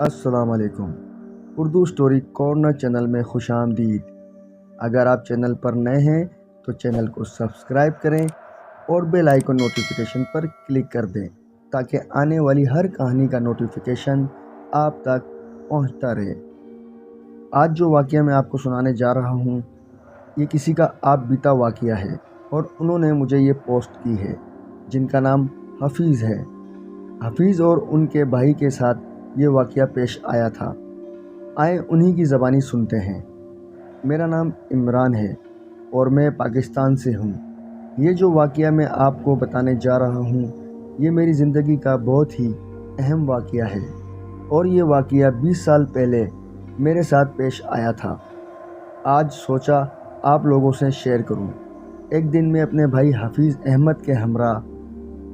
अस्सलाम वालेकुम। Urdu story corner channel में खुश आमदीद। अगर आप चैनल पर नए हैं तो चैनल को सब्सक्राइब करें और बेल आइकन नोटिफिकेशन पर क्लिक कर दें ताकि आने वाली हर कहानी का नोटिफिकेशन आप तक पहुंचता रहे। आज जो वाक़या मैं आपको सुनाने जा रहा हूं, ये किसी का आप बीता वाक़या है और उन्होंने मुझे ये पोस्ट की है, जिनका नाम हफीज़ है। हफीज़ और उनके भाई के साथ ये वाक़या पेश आया था। आए उन्हीं की ज़बानी सुनते हैं। मेरा नाम इमरान है और मैं पाकिस्तान से हूँ। ये जो वाक़या मैं आपको बताने जा रहा हूँ, ये मेरी ज़िंदगी का बहुत ही अहम वाक़या है और ये वाक़या 20 साल पहले मेरे साथ पेश आया था। आज सोचा आप लोगों से शेयर करूँ। एक दिन मैं अपने भाई हफीज़ अहमद के हमरा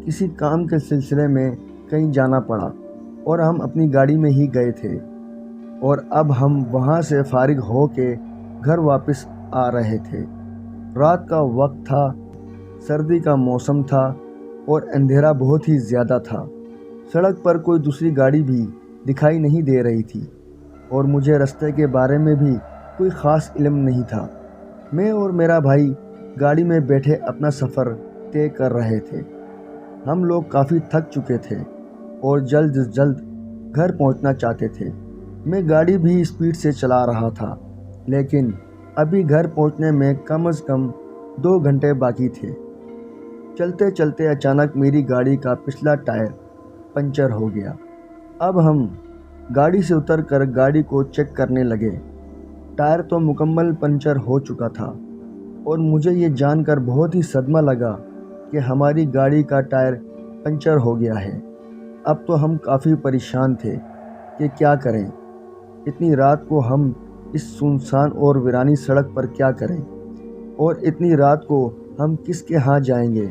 किसी काम के सिलसिले में कहीं जाना पड़ा और हम अपनी गाड़ी में ही गए थे और अब हम वहाँ से फारिग हो के घर वापस आ रहे थे। रात का वक्त था, सर्दी का मौसम था और अंधेरा बहुत ही ज़्यादा था। सड़क पर कोई दूसरी गाड़ी भी दिखाई नहीं दे रही थी और मुझे रास्ते के बारे में भी कोई ख़ास इल्म नहीं था। मैं और मेरा भाई गाड़ी में बैठे अपना सफ़र तय कर रहे थे। हम लोग काफ़ी थक चुके थे और जल्द से जल्द घर पहुंचना चाहते थे। मैं गाड़ी भी स्पीड से चला रहा था, लेकिन अभी घर पहुंचने में कम से कम 2 घंटे बाकी थे। चलते चलते अचानक मेरी गाड़ी का पिछला टायर पंचर हो गया। अब हम गाड़ी से उतरकर गाड़ी को चेक करने लगे। टायर तो मुकम्मल पंचर हो चुका था और मुझे ये जानकर बहुत ही सदमा लगा कि हमारी गाड़ी का टायर पंचर हो गया है। अब तो हम काफ़ी परेशान थे कि क्या करें। इतनी रात को हम इस सुनसान और वीरानी सड़क पर क्या करें और इतनी रात को हम किसके यहाँ जाएंगे।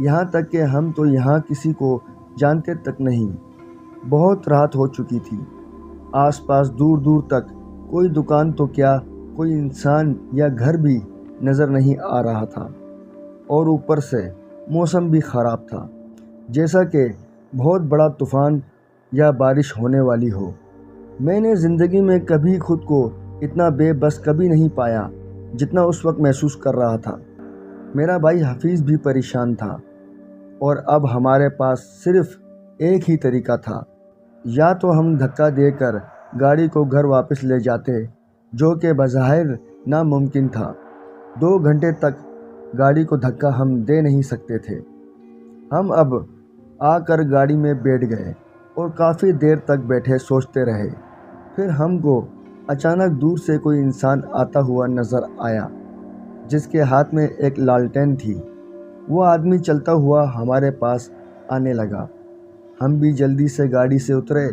यहाँ तक कि हम तो यहाँ किसी को जानते तक नहीं। बहुत रात हो चुकी थी। आसपास दूर दूर तक कोई दुकान तो क्या, कोई इंसान या घर भी नज़र नहीं आ रहा था और ऊपर से मौसम भी ख़राब था, जैसा कि बहुत बड़ा तूफ़ान या बारिश होने वाली हो। मैंने ज़िंदगी में कभी खुद को इतना बेबस कभी नहीं पाया जितना उस वक्त महसूस कर रहा था। मेरा भाई हफीज़ भी परेशान था और अब हमारे पास सिर्फ़ एक ही तरीका था, या तो हम धक्का देकर गाड़ी को घर वापस ले जाते, जो कि बज़ाहिर नामुमकिन था। 2 घंटे तक गाड़ी को धक्का हम दे नहीं सकते थे। हम अब आकर गाड़ी में बैठ गए और काफ़ी देर तक बैठे सोचते रहे। फिर हमको अचानक दूर से कोई इंसान आता हुआ नज़र आया, जिसके हाथ में एक लालटेन थी। वो आदमी चलता हुआ हमारे पास आने लगा। हम भी जल्दी से गाड़ी से उतरे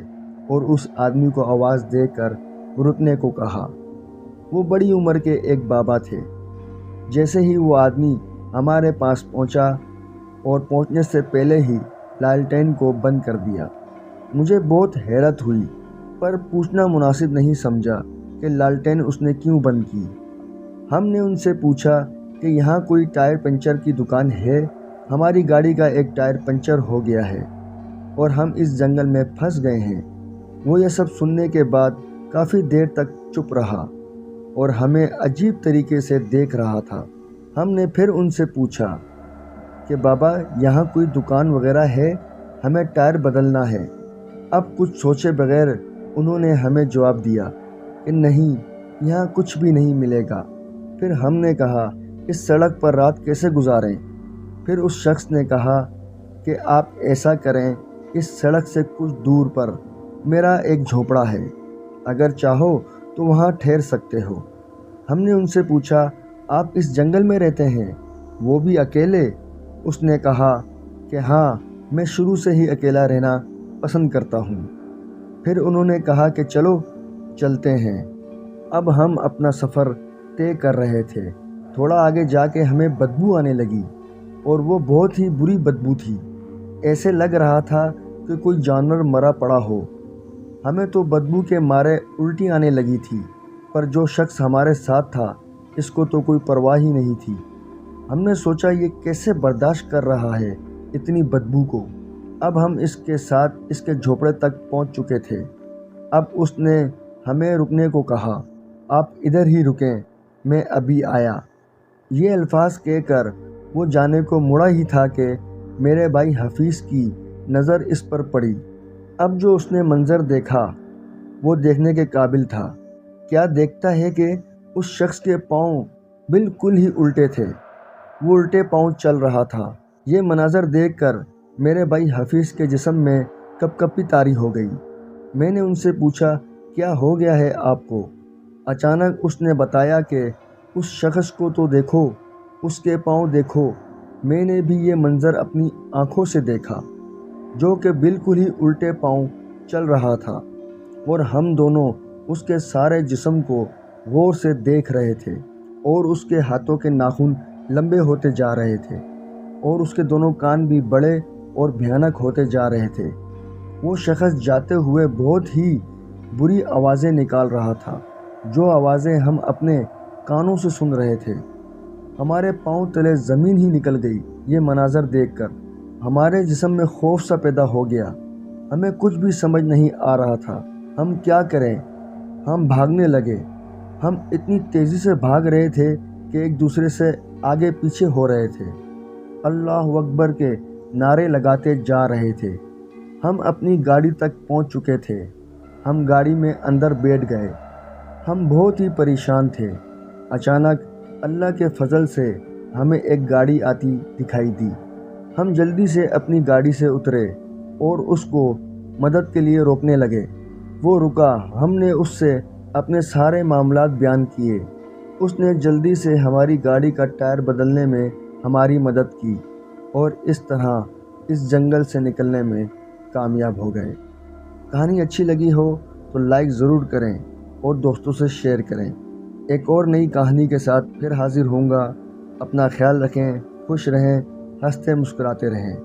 और उस आदमी को आवाज़ देकर रुकने को कहा। वो बड़ी उम्र के एक बाबा थे। जैसे ही वो आदमी हमारे पास पहुंचा और पहुंचने से पहले ही लालटेन को बंद कर दिया। मुझे बहुत हैरत हुई, पर पूछना मुनासिब नहीं समझा कि लालटेन उसने क्यों बंद की। हमने उनसे पूछा कि यहाँ कोई टायर पंचर की दुकान है। हमारी गाड़ी का एक टायर पंचर हो गया है और हम इस जंगल में फंस गए हैं। वो ये सब सुनने के बाद काफ़ी देर तक चुप रहा और हमें अजीब तरीके से देख रहा था। हमने फिर उनसे पूछा कि बाबा, यहाँ कोई दुकान वगैरह है, हमें टायर बदलना है। अब कुछ सोचे बगैर उन्होंने हमें जवाब दिया कि नहीं, यहाँ कुछ भी नहीं मिलेगा। फिर हमने कहा, इस सड़क पर रात कैसे गुजारें। फिर उस शख्स ने कहा कि आप ऐसा करें, इस सड़क से कुछ दूर पर मेरा एक झोपड़ा है, अगर चाहो तो वहाँ ठहर सकते हो। हमने उनसे पूछा, आप इस जंगल में रहते हैं, वो भी अकेले? उसने कहा कि हाँ, मैं शुरू से ही अकेला रहना पसंद करता हूँ। फिर उन्होंने कहा कि चलो चलते हैं। अब हम अपना सफ़र तय कर रहे थे। थोड़ा आगे जाके हमें बदबू आने लगी और वो बहुत ही बुरी बदबू थी। ऐसे लग रहा था कि कोई जानवर मरा पड़ा हो। हमें तो बदबू के मारे उल्टी आने लगी थी, पर जो शख्स हमारे साथ था, इसको तो कोई परवाह ही नहीं थी। हमने सोचा ये कैसे बर्दाश्त कर रहा है इतनी बदबू को। अब हम इसके साथ इसके झोपड़े तक पहुंच चुके थे। اب اس نے ہمیں رکنے کو کہا۔ آپ ادھر ہی رکیں، میں ابھی آیا۔ یہ الفاظ کہہ کر وہ جانے کو مڑا ہی تھا کہ میرے بھائی حفیظ کی نظر اس پر پڑی۔ اب جو اس نے منظر دیکھا وہ دیکھنے کے قابل تھا۔ کیا دیکھتا ہے کہ اس شخص کے پاؤں بالکل ہی الٹے تھے، وہ الٹے پاؤں چل رہا تھا۔ یہ مناظر دیکھ کر میرے بھائی حفیظ کے جسم میں کپکپی طاری ہو گئی۔ میں نے ان سے پوچھا، کیا ہو گیا ہے آپ کو؟ اچانک اس نے بتایا کہ اس شخص کو تو دیکھو، اس کے پاؤں دیکھو۔ میں نے بھی یہ منظر اپنی آنکھوں سے دیکھا، جو کہ بالکل ہی الٹے پاؤں چل رہا تھا، اور ہم دونوں اس کے سارے جسم کو غور سے دیکھ رہے تھے، اور اس کے ہاتھوں کے ناخن لمبے ہوتے جا رہے تھے، اور اس کے دونوں کان بھی بڑے اور بھیانک ہوتے جا رہے تھے۔ وہ شخص جاتے ہوئے بہت ہی بری آوازیں نکال رہا تھا، جو آوازیں ہم اپنے کانوں سے سن رہے تھے۔ ہمارے پاؤں تلے زمین ہی نکل گئی۔ یہ مناظر دیکھ کر ہمارے جسم میں خوف سا پیدا ہو گیا۔ ہمیں کچھ بھی سمجھ نہیں آ رہا تھا، ہم کیا کریں؟ ہم بھاگنے لگے۔ ہم اتنی تیزی سے بھاگ رہے تھے کہ ایک دوسرے سے آگے پیچھے ہو رہے تھے، اللہ اکبر کے نعرے لگاتے جا رہے تھے۔ ہم اپنی گاڑی تک پہنچ چکے تھے۔ ہم گاڑی میں اندر بیٹھ گئے۔ ہم بہت ہی پریشان تھے۔ اچانک اللہ کے فضل سے ہمیں ایک گاڑی آتی دکھائی دی۔ ہم جلدی سے اپنی گاڑی سے اترے اور اس کو مدد کے لیے روکنے لگے۔ وہ رکا۔ ہم نے اس سے اپنے سارے معاملات بیان کیے۔ اس نے جلدی سے ہماری گاڑی کا ٹائر بدلنے میں ہماری مدد کی، اور اس طرح اس جنگل سے نکلنے میں کامیاب ہو گئے۔ کہانی اچھی لگی ہو تو لائک ضرور کریں اور دوستوں سے شیئر کریں۔ ایک اور نئی کہانی کے ساتھ پھر حاضر ہوں گا۔ اپنا خیال رکھیں، خوش رہیں، ہنستے مسکراتے رہیں۔